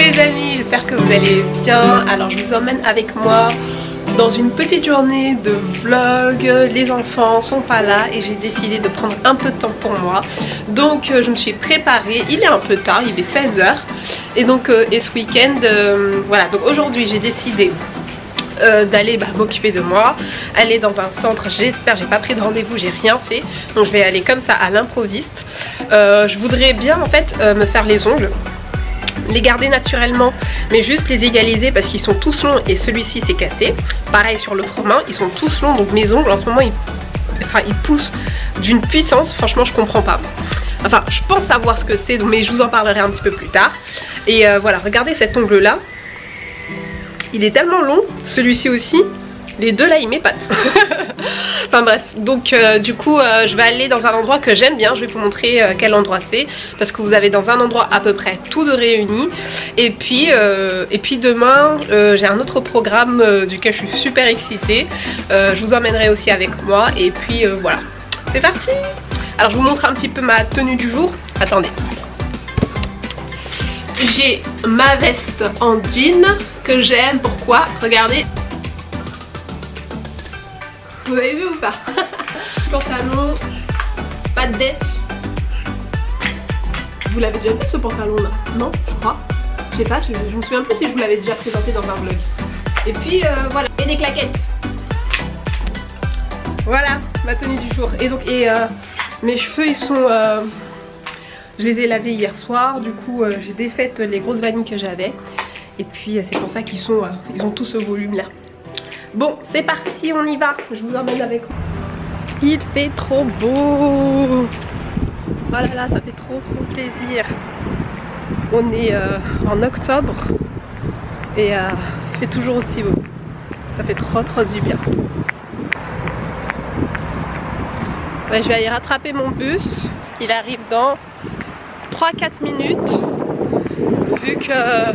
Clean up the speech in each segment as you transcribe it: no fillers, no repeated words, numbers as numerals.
les amis, j'espère que vous allez bien. Alors je vous emmène avec moi dans une petite journée de vlog. Les enfants sont pas là et j'ai décidé de prendre un peu de temps pour moi. Donc je me suis préparée, il est un peu tard, il est 16 h. Et donc ce week-end, voilà, donc aujourd'hui j'ai décidé d'aller m'occuper de moi, aller dans un centre. J'espère, j'ai pas pris de rendez-vous, j'ai rien fait, donc je vais aller comme ça à l'improviste. Je voudrais bien en fait me faire les ongles, les garder naturellement mais juste les égaliser parce qu'ils sont tous longs et celui-ci s'est cassé. Pareil sur l'autre main, ils sont tous longs, donc mes ongles en ce moment ils poussent d'une puissance, franchement je comprends pas. Enfin je pense savoir ce que c'est, mais je vous en parlerai un petit peu plus tard. Et voilà, regardez cet ongle là, il est tellement long, celui-ci aussi, les deux là ils m'épatent. Enfin bref, donc du coup je vais aller dans un endroit que j'aime bien. Je vais vous montrer quel endroit c'est, parce que vous avez dans un endroit à peu près tout de réuni. Et puis demain j'ai un autre programme duquel je suis super excitée. Je vous emmènerai aussi avec moi. Et puis voilà, c'est parti. Alors je vous montre un petit peu ma tenue du jour. Attendez, j'ai ma veste en jean que j'aime. Pourquoi? Regardez. Vous avez vu ou pas? Pantalon, pas de def. Vous l'avez déjà vu ce pantalon là? Non, je crois. Je sais pas, je me souviens plus si je vous l'avais déjà présenté dans un vlog. Et puis voilà, et des claquettes. Voilà ma tenue du jour. Et donc mes cheveux ils sont... je les ai lavés hier soir, du coup j'ai défait les grosses vanilles que j'avais. Et puis c'est pour ça qu'ils sont, ils ont tout ce volume là. Bon, c'est parti, on y va. Je vous emmène avec moi. Il fait trop beau. Voilà, là, ça fait trop plaisir. On est en octobre et il fait toujours aussi beau. Ça fait trop du bien. Ouais, je vais aller rattraper mon bus. Il arrive dans 3-4 minutes. Vu que...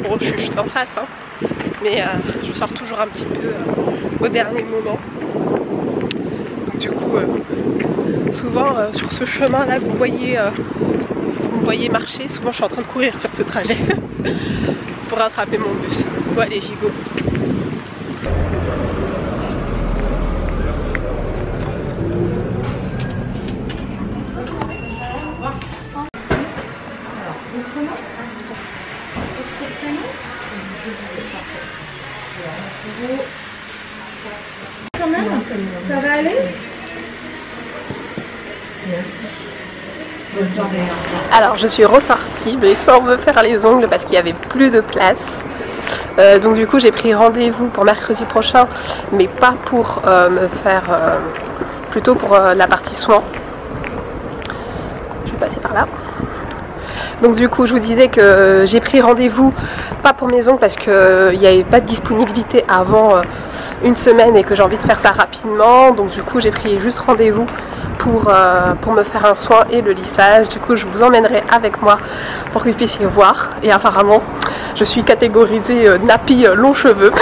Bon, je suis en face, hein. Mais je sors toujours un petit peu au dernier moment. Donc, du coup, souvent sur ce chemin là que vous me voyez marcher, souvent je suis en train de courir sur ce trajet pour rattraper mon bus. Bon allez, j'y go. Quand même, ça va aller? Merci. Bonne soirée. Alors je suis ressortie mais sans me faire les ongles parce qu'il n'y avait plus de place. Donc du coup j'ai pris rendez-vous pour mercredi prochain, mais pas pour me faire, plutôt pour la partie soins. Je vais passer par là. Donc du coup je vous disais que j'ai pris rendez-vous pas pour mes ongles parce qu'il n'y avait pas de disponibilité avant une semaine et que j'ai envie de faire ça rapidement. Donc du coup j'ai pris juste rendez-vous pour me faire un soin et le lissage. Du coup je vous emmènerai avec moi pour que vous puissiez voir. Et apparemment je suis catégorisée nappy long cheveux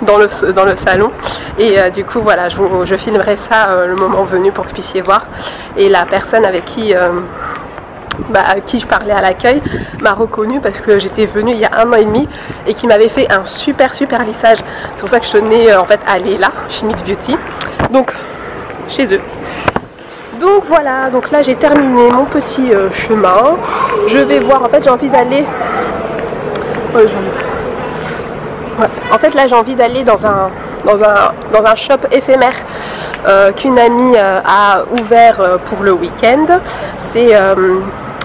dans le salon. Et du coup voilà, je filmerai ça le moment venu pour que vous puissiez voir. Et la personne avec qui... à qui je parlais à l'accueil m'a reconnue parce que j'étais venue il y a 1 an et demi et qui m'avait fait un super lissage. C'est pour ça que je tenais en fait à aller là, chez Mix Beauty, donc chez eux. Donc voilà, donc là j'ai terminé mon petit chemin. Je vais voir, en fait j'ai envie d'aller... En fait là j'ai envie d'aller dans un shop éphémère qu'une amie a ouvert pour le week-end.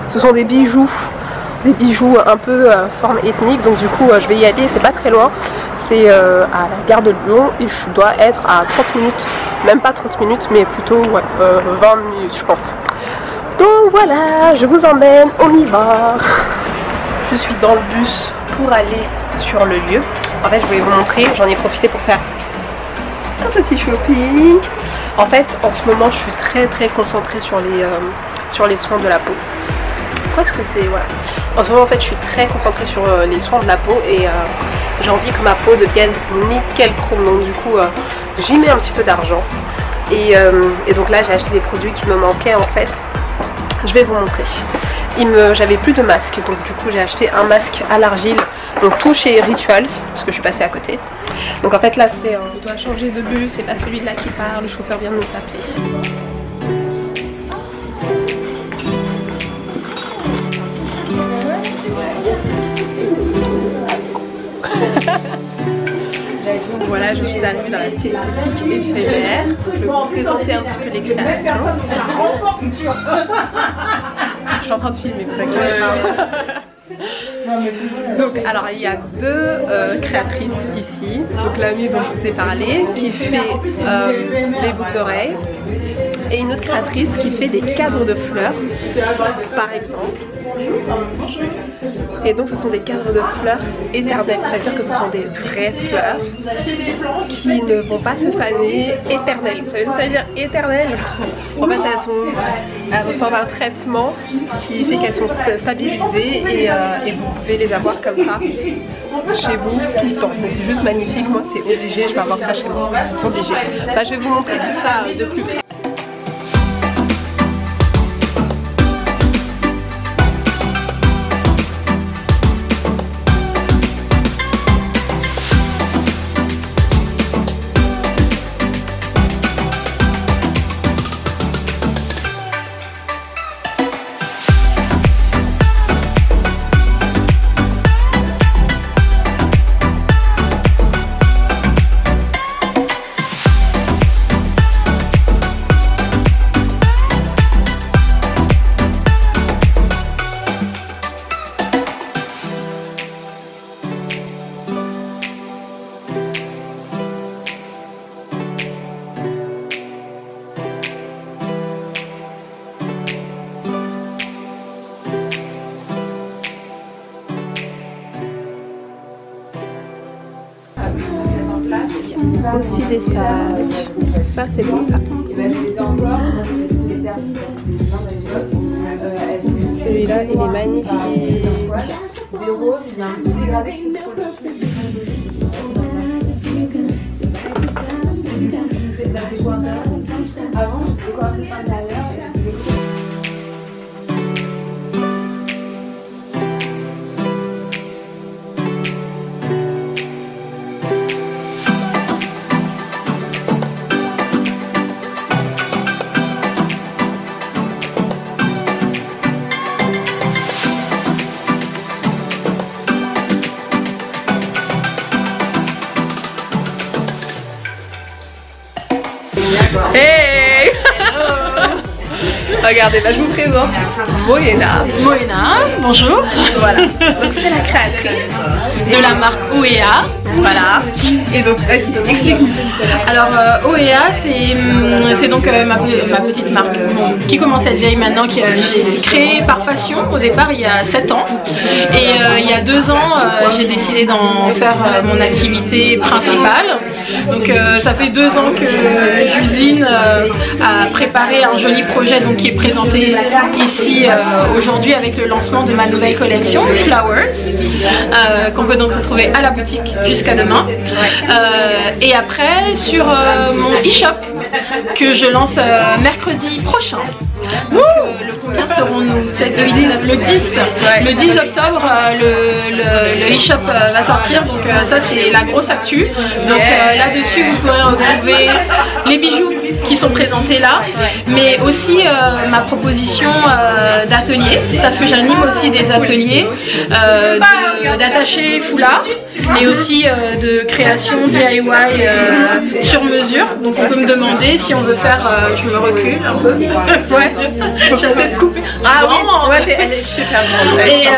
Ce sont des bijoux un peu forme ethnique, donc du coup je vais y aller, c'est pas très loin, c'est à la gare de Lyon et je dois être à 30 minutes, même pas 30 minutes mais plutôt 20 minutes je pense. Donc voilà, je vous emmène, on y va. Je suis dans le bus pour aller sur le lieu. En fait je voulais vous montrer, j'en ai profité pour faire un petit shopping. En fait en ce moment je suis très concentrée sur les soins de la peau. Pourquoi est-ce que c'est... Voilà. En ce moment en fait je suis très concentrée sur les soins de la peau et j'ai envie que ma peau devienne nickel chrome. Donc du coup j'y mets un petit peu d'argent. Et donc là j'ai acheté des produits qui me manquaient en fait. Je vais vous montrer. j'avais plus de masque, donc du coup j'ai acheté un masque à l'argile, donc tout chez Rituals, parce que je suis passée à côté. Donc en fait là c'est, on doit changer de bus, c'est pas celui-là qui part, le chauffeur vient de nous appeler. Voilà, je suis arrivée dans la petite boutique éphémère. Je vais vous présenter un petit peu les créations. Je suis en train de filmer, vous inquiétez pas. Donc alors il y a deux créatrices ici. Donc l'amie dont je vous ai parlé qui fait les boucles d'oreilles. Et une autre créatrice qui fait des cadres de fleurs, par exemple. Et donc ce sont des cadres de fleurs éternelles, c'est-à-dire que ce sont des vraies fleurs qui ne vont pas se faner éternelles. Vous savez ce que ça veut dire éternelles? En fait elles reçoivent un traitement qui fait qu'elles sont stabilisées et vous pouvez les avoir comme ça chez vous tout le temps. Mais c'est juste magnifique, moi c'est obligé, je vais avoir ça chez moi, obligé. Là je vais vous montrer tout ça de plus près. Aussi des sacs, ça c'est bon ça. Celui-là il est magnifique. Hey! Regardez, là je vous présente Moena. Moena, bonjour. Voilà, donc c'est la créatrice de la marque OEA. Voilà. Et donc, explique-nous. Alors, OEA, c'est donc ma petite marque qui commence à être vieille maintenant, que j'ai créée par passion au départ il y a 7 ans. Et il y a 2 ans, j'ai décidé d'en faire mon activité principale. Donc, ça fait 2 ans que j'usine à préparer un joli projet donc, qui est présenté ici aujourd'hui avec le lancement de ma nouvelle collection, Flowers, qu'on peut donc retrouver à la boutique jusqu'à demain. Et après sur mon e-shop que je lance mercredi prochain. Donc, le combien serons-nous? Le 10 octobre le e-shop va sortir, donc ça c'est la grosse actu. Donc là-dessus vous pourrez retrouver les bijoux qui sont présentés là, mais aussi ma proposition d'atelier, parce que j'anime aussi des ateliers d'attaché foulard, mais aussi de création DIY sur mesure. Donc on peut me demander si on veut faire, je me recule un peu, ouais, j'ai la tête coupée. Ah vraiment, ouais, elle est super grande. Et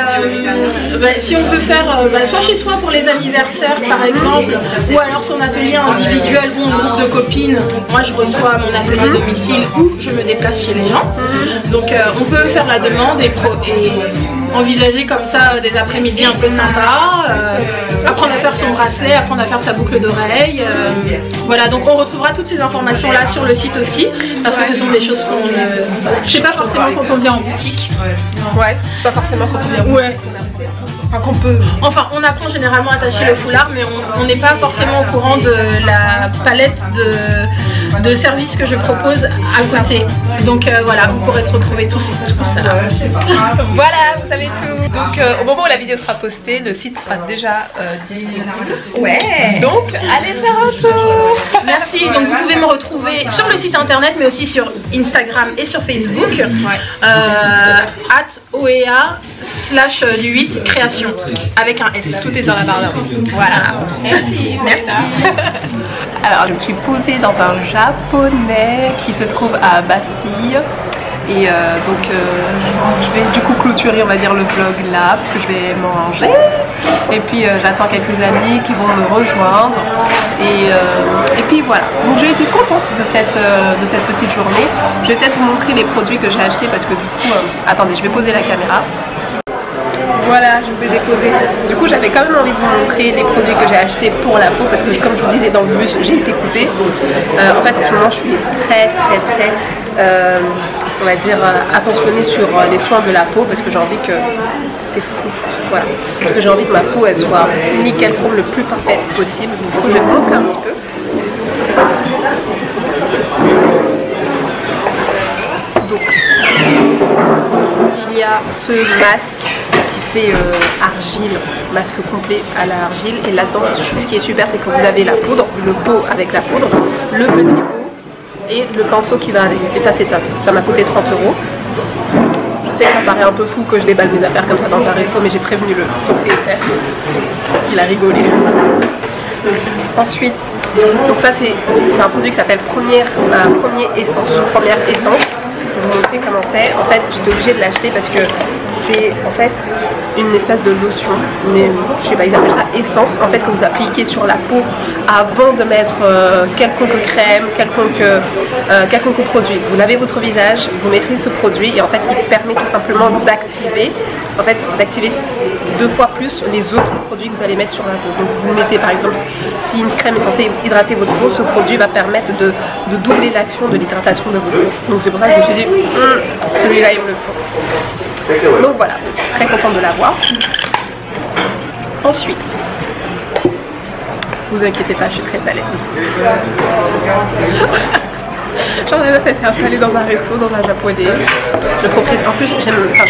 si on veut faire soit chez soi pour les anniversaires par exemple, ou alors son atelier individuel ou un groupe de copines, moi je reçois mon atelier domicile ou je me déplace chez les gens. Donc on peut faire la demande et envisager comme ça des après-midi un peu sympas, apprendre à faire son bracelet, apprendre à faire sa boucle d'oreille. Voilà, donc on retrouvera toutes ces informations là sur le site aussi, parce que ce sont des choses qu'on ne sait pas forcément quand on vient en boutique. Ouais, c'est pas forcément quand on est ouais. Enfin, qu'on peut. Enfin, on apprend généralement à attacher le foulard, mais on n'est pas forcément au courant de la palette de services que je propose à côté. Donc voilà, vous pourrez retrouver tout ça. Voilà, vous savez tout. Donc au moment où la vidéo sera postée, le site sera déjà disponible. Ouais. Donc allez faire un tour. Merci. Donc vous pouvez me retrouver sur le site internet, mais aussi sur Instagram et sur Facebook. @oea/du8 création avec un S. Tout est dans la barre d'infos. Voilà. Merci. Merci. Alors je suis posée dans un japonais qui se trouve à Bastille. Et donc je vais du coup clôturer, on va dire, le vlog là parce que je vais manger. Et puis j'attends quelques amis qui vont me rejoindre. Et puis voilà. Donc j'ai été contente de cette petite journée. Je vais peut-être vous montrer les produits que j'ai achetés parce que du coup, attendez, je vais poser la caméra. Voilà, je vous ai déposé. Du coup, j'avais quand même envie de vous montrer les produits que j'ai achetés pour la peau parce que, comme je vous disais dans le bus, j'ai été coupée. En fait, en ce moment, je suis très, on va dire, attentionnée sur les soins de la peau parce que j'ai envie que c'est fou. Voilà, parce que j'ai envie que ma peau elle soit nickel chrome le plus parfait possible. Donc, du coup, je vais vous montrer un petit peu. Donc, il y a ce masque. Argile, masque complet à l'argile, et là-dedans ce qui est super, c'est que vous avez la poudre, le pot avec la poudre, le petit pot et le pinceau qui va avec, et ça c'est top. Ça m'a coûté 30 €. Je sais que ça paraît un peu fou que je déballe mes affaires comme ça dans un resto, mais j'ai prévenu le propriétaire, il a rigolé. Ensuite, donc ça c'est un produit qui s'appelle première essence. Je vais vous montrer comment c'est. En fait, j'étais obligée de l'acheter parce que c'est en fait une espèce de lotion, mais je sais pas, ils appellent ça essence, en fait, que vous appliquez sur la peau avant de mettre quelconque crème, quelconque produit. Vous lavez votre visage, vous mettrez ce produit et en fait il permet tout simplement d'activer 2 fois plus les autres produits que vous allez mettre sur la peau. Donc vous mettez par exemple, si une crème est censée hydrater votre peau, ce produit va permettre de doubler l'action de l'hydratation de votre peau. Donc c'est pour ça que je me suis dit, celui-là il me le faut. Donc voilà, très contente de l'avoir. Ensuite, vous inquiétez pas, je suis très à l'aise. J'en avais fait, c'est installé dans un resto, dans un japonais. En plus, je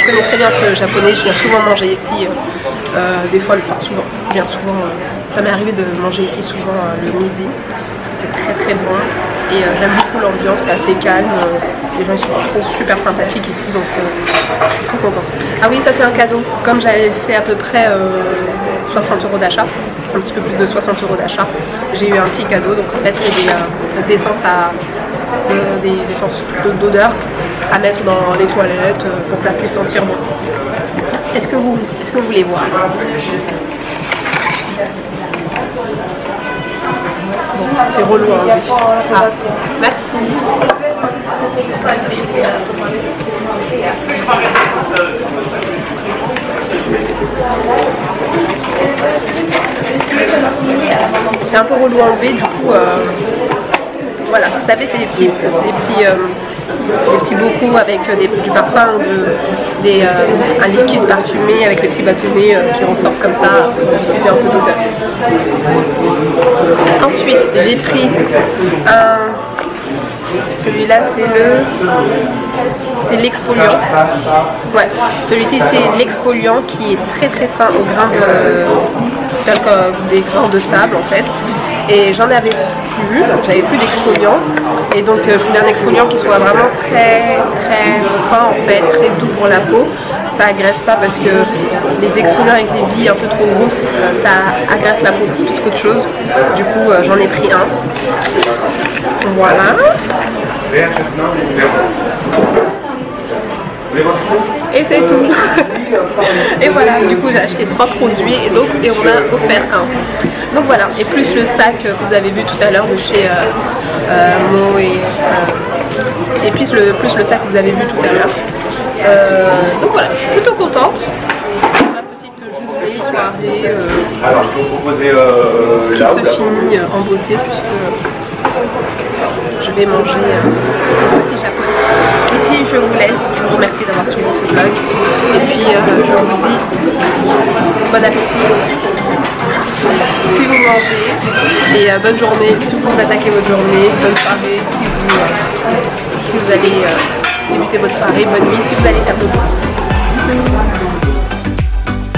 connais très bien ce japonais, je viens souvent manger ici. Des fois, ça m'est arrivé de manger ici souvent le midi, parce que c'est très bon. Et j'aime beaucoup l'ambiance, c'est assez calme. Les gens ils sont super sympathiques ici, donc je suis trop contente. Ah oui, ça c'est un cadeau. Comme j'avais fait à peu près 60 € d'achat, un petit peu plus de 60 € d'achat, j'ai eu un petit cadeau. Donc en fait c'est des essences d'odeur à mettre dans les toilettes pour que ça puisse sentir bon. Est-ce que vous voulez voir? C'est relou hein, oui. Ah, merci. C'est un peu relou à enlever, du coup voilà, vous savez, c'est des petits bocaux avec du parfum ou un liquide parfumé avec les petits bâtonnets qui ressortent comme ça pour diffuser un peu d'odeur. Ensuite, j'ai pris celui-là, c'est l'exfoliant. Ouais, celui-ci c'est l'exfoliant qui est très fin au grain des grains de sable en fait. Et j'en avais plus, j'avais plus d'exfoliant. Et donc je voulais un exfoliant qui soit vraiment très fin en fait, très doux pour la peau. Ça agresse pas parce que les exfoliants avec des billes un peu trop grosses, ça agresse la peau plus qu'autre chose. Du coup j'en ai pris un. Voilà. Et c'est tout. Et voilà, du coup j'ai acheté 3 produits et on a offert un. Donc voilà, et plus le sac que vous avez vu tout à l'heure de chez Mo et plus le sac que vous avez vu tout à l'heure. Donc voilà, je suis plutôt contente. Ma petite journée, soirée je peux proposer qui se finit en beauté puisque je vais manger un petit japonais. Les filles, je vous laisse. Je vous remercie d'avoir suivi ce vlog. Et puis je vous dis bon appétit si vous mangez. Et bonne journée si vous attaquez votre journée. Bonne soirée si vous allez débuter votre soirée. Bonne nuit si vous allez faire dodo.